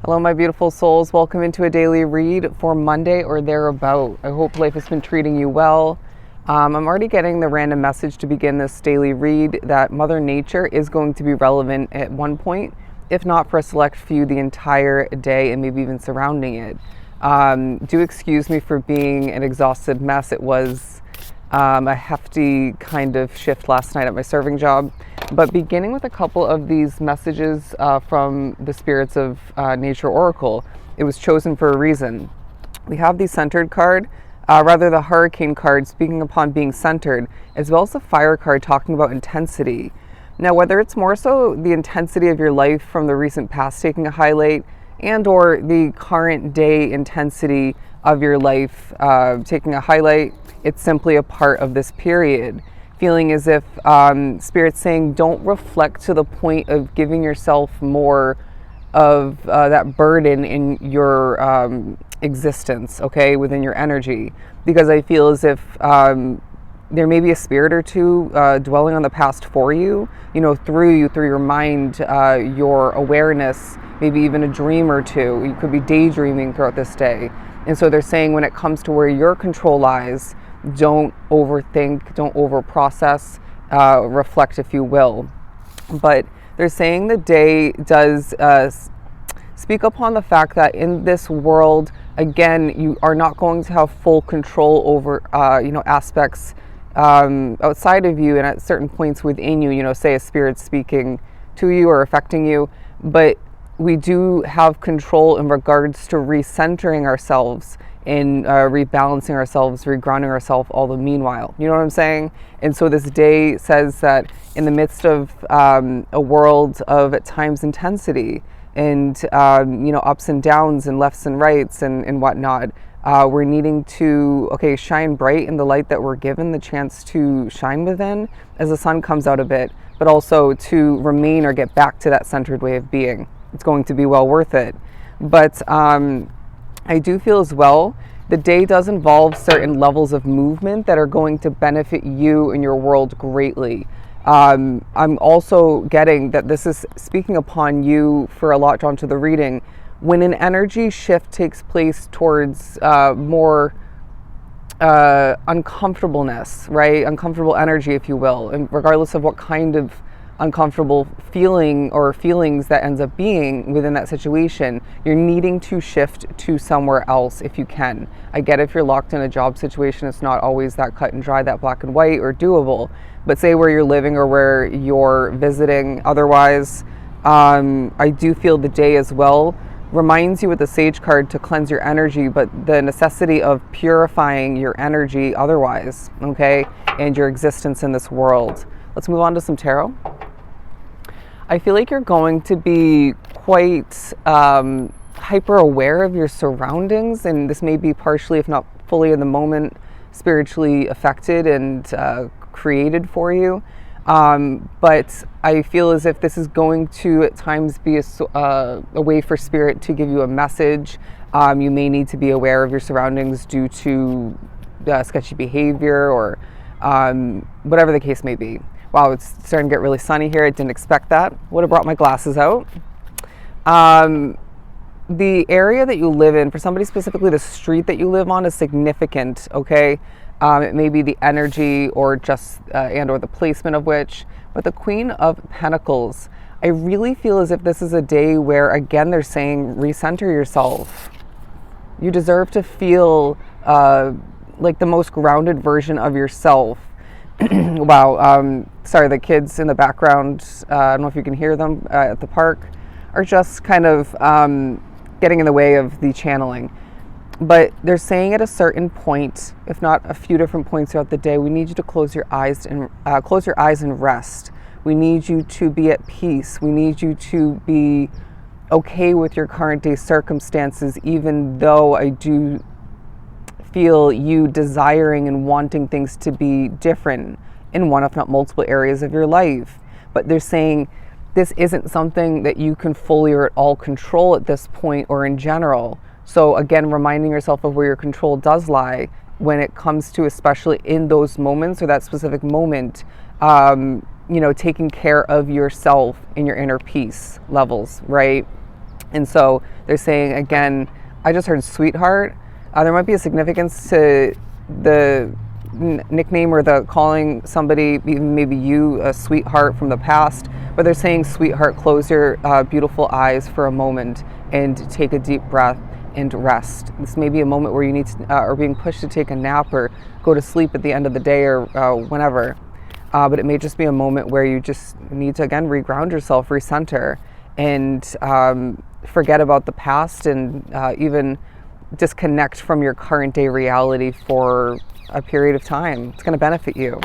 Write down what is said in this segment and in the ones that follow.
Hello, my beautiful souls. Welcome into a daily read for Monday or thereabout. I hope life has been treating you well. I'm already getting the random message to begin this daily read that Mother Nature is going to be relevant at one point, if not for a select few, the entire day and maybe even surrounding it. Do excuse me for being an exhausted mess. It was a hefty kind of shift last night at my serving job. But beginning with a couple of these messages from the Spirits of Nature Oracle, it was chosen for a reason. We have the centered card, the hurricane card speaking upon being centered, as well as the fire card talking about intensity. Now, whether it's more so the intensity of your life from the recent past taking a highlight and or the current day intensity of your life taking a highlight, it's simply a part of this period. Feeling as if Spirit's saying don't reflect to the point of giving yourself more of that burden in your existence, okay, within your energy. Because I feel as if there may be a spirit or two dwelling on the past for you, through your mind, your awareness, maybe even a dream or two. You could be daydreaming throughout this day. And so they're saying when it comes to where your control lies, don't overthink, don't overprocess, reflect if you will. But they're saying the day does speak upon the fact that in this world, again, you are not going to have full control over, aspects outside of you and at certain points within you, say a spirit speaking to you or affecting you. But we do have control in regards to recentering ourselves, in rebalancing ourselves, regrounding ourselves all the meanwhile. You know what I'm saying? And so this day says that in the midst of a world of at times intensity and ups and downs and lefts and rights and whatnot, we're needing to shine bright in the light that we're given the chance to shine within as the sun comes out a bit, but also to remain or get back to that centered way of being. It's going to be well worth it. But I do feel as well, the day does involve certain levels of movement that are going to benefit you and your world greatly. I'm also getting that this is speaking upon you for a lot drawn to the reading. When an energy shift takes place towards more uncomfortableness, right? Uncomfortable energy, if you will, and regardless of what kind of uncomfortable feeling or feelings that ends up being within that situation, you're needing to shift to somewhere else if you can. I get if you're locked in a job situation, it's not always that cut and dry, that black and white or doable. But say where you're living or where you're visiting otherwise, I do feel the day as well reminds you with the Sage card to cleanse your energy, but the necessity of purifying your energy otherwise, okay, and your existence in this world. Let's move on to some tarot. I feel like you're going to be quite hyper aware of your surroundings, and this may be partially, if not fully in the moment, spiritually affected and created for you. But I feel as if this is going to at times be a way for Spirit to give you a message. You may need to be aware of your surroundings due to sketchy behavior or whatever the case may be. Wow, it's starting to get really sunny here. I didn't expect that. Would have brought my glasses out. The area that you live in, for somebody specifically, the street that you live on is significant, okay? It may be the energy or just, and or the placement of which, but the Queen of Pentacles, I really feel as if this is a day where, again, they're saying, recenter yourself. You deserve to feel like the most grounded version of yourself. Wow, sorry, the kids in the background, I don't know if you can hear them at the park, are just kind of getting in the way of the channeling. But they're saying at a certain point, if not a few different points throughout the day, we need you to close your eyes and rest. We need you to be at peace. We need you to be okay with your current day circumstances, even though I do feel you desiring and wanting things to be different in one, if not multiple areas of your life. But they're saying this isn't something that you can fully or at all control at this point or in general. So again, reminding yourself of where your control does lie when it comes to, especially in those moments or that specific moment, taking care of yourself in your inner peace levels, right? And so they're saying, again, I just heard sweetheart. There might be a significance to the nickname or the calling somebody, even maybe you, a sweetheart from the past. But they're saying, sweetheart, close your beautiful eyes for a moment and take a deep breath and rest. This may be a moment where you need to, or being pushed to take a nap or go to sleep at the end of the day or whenever. But it may just be a moment where you just need to, again, reground yourself, recenter, and forget about the past and even disconnect from your current day reality for a period of time. It's going to benefit you.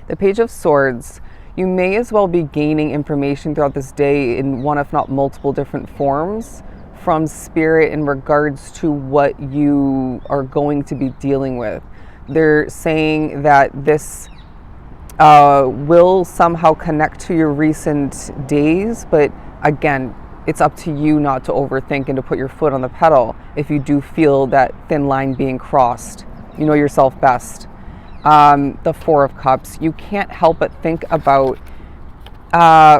The Page of Swords, you may as well be gaining information throughout this day in one, if not multiple different forms from Spirit in regards to what you are going to be dealing with. They're saying that this will somehow connect to your recent days, but again, it's up to you not to overthink and to put your foot on the pedal if you do feel that thin line being crossed. You know yourself best. The Four of Cups, you can't help but think about,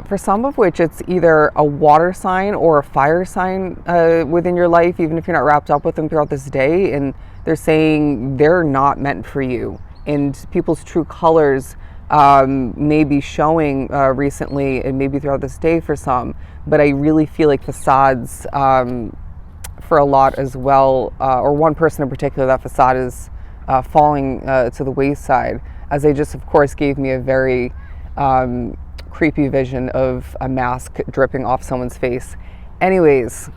for some of which it's either a water sign or a fire sign within your life, even if you're not wrapped up with them throughout this day, and they're saying they're not meant for you. And people's true colors may be showing recently and maybe throughout this day for some, but I really feel like facades for a lot as well, or one person in particular, that facade is falling to the wayside, as they just, of course, gave me a very creepy vision of a mask dripping off someone's face. Anyways,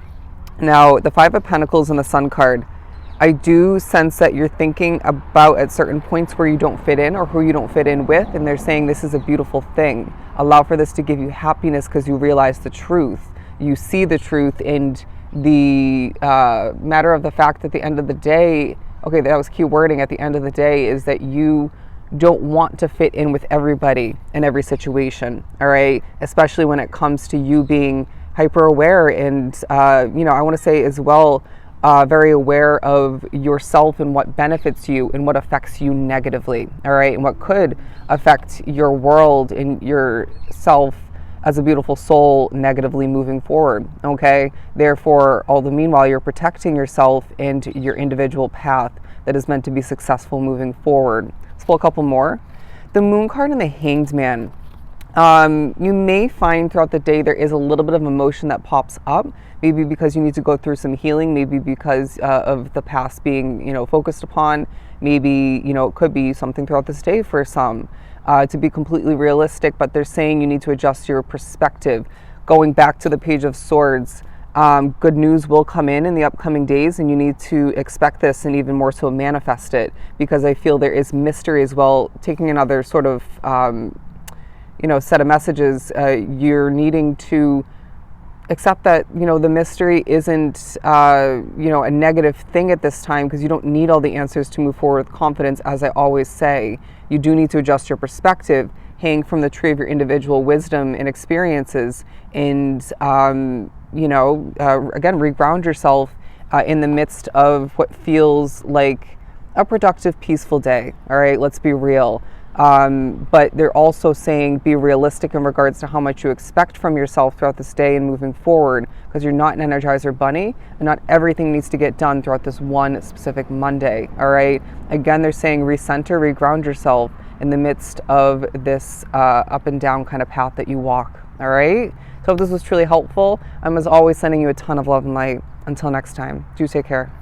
now the Five of Pentacles and the Sun card, I do sense that you're thinking about at certain points where you don't fit in or who you don't fit in with, and they're saying this is a beautiful thing. Allow for this to give you happiness because you realize the truth. You see the truth, and the matter of the fact at the end of the day, okay, that was key wording, at the end of the day, is that you don't want to fit in with everybody in every situation, all right? Especially when it comes to you being hyper aware and, I want to say as well, very aware of yourself and what benefits you and what affects you negatively, all right? And what could affect your world and yourself as a beautiful soul negatively moving forward, okay? Therefore, all the meanwhile, you're protecting yourself and your individual path that is meant to be successful moving forward. Let's pull a couple more. The Moon card and the Hanged Man. You may find throughout the day there is a little bit of emotion that pops up, maybe because you need to go through some healing, maybe because of the past being, focused upon, maybe, it could be something throughout this day for some, to be completely realistic, but they're saying you need to adjust your perspective. Going back to the Page of Swords, good news will come in the upcoming days, and you need to expect this and even more so manifest it, because I feel there is mystery as well. Taking another sort of set of messages, you're needing to accept that, the mystery isn't, a negative thing at this time, because you don't need all the answers to move forward with confidence. As I always say, you do need to adjust your perspective, hang from the tree of your individual wisdom and experiences, and, again, reground yourself in the midst of what feels like a productive, peaceful day. All right, let's be real. But they're also saying be realistic in regards to how much you expect from yourself throughout this day and moving forward, because you're not an Energizer bunny, and not everything needs to get done throughout this one specific Monday, all right? Again, they're saying recenter, reground yourself in the midst of this up and down kind of path that you walk, all right? So if this was truly helpful, I'm as always sending you a ton of love and light. Until next time, do take care.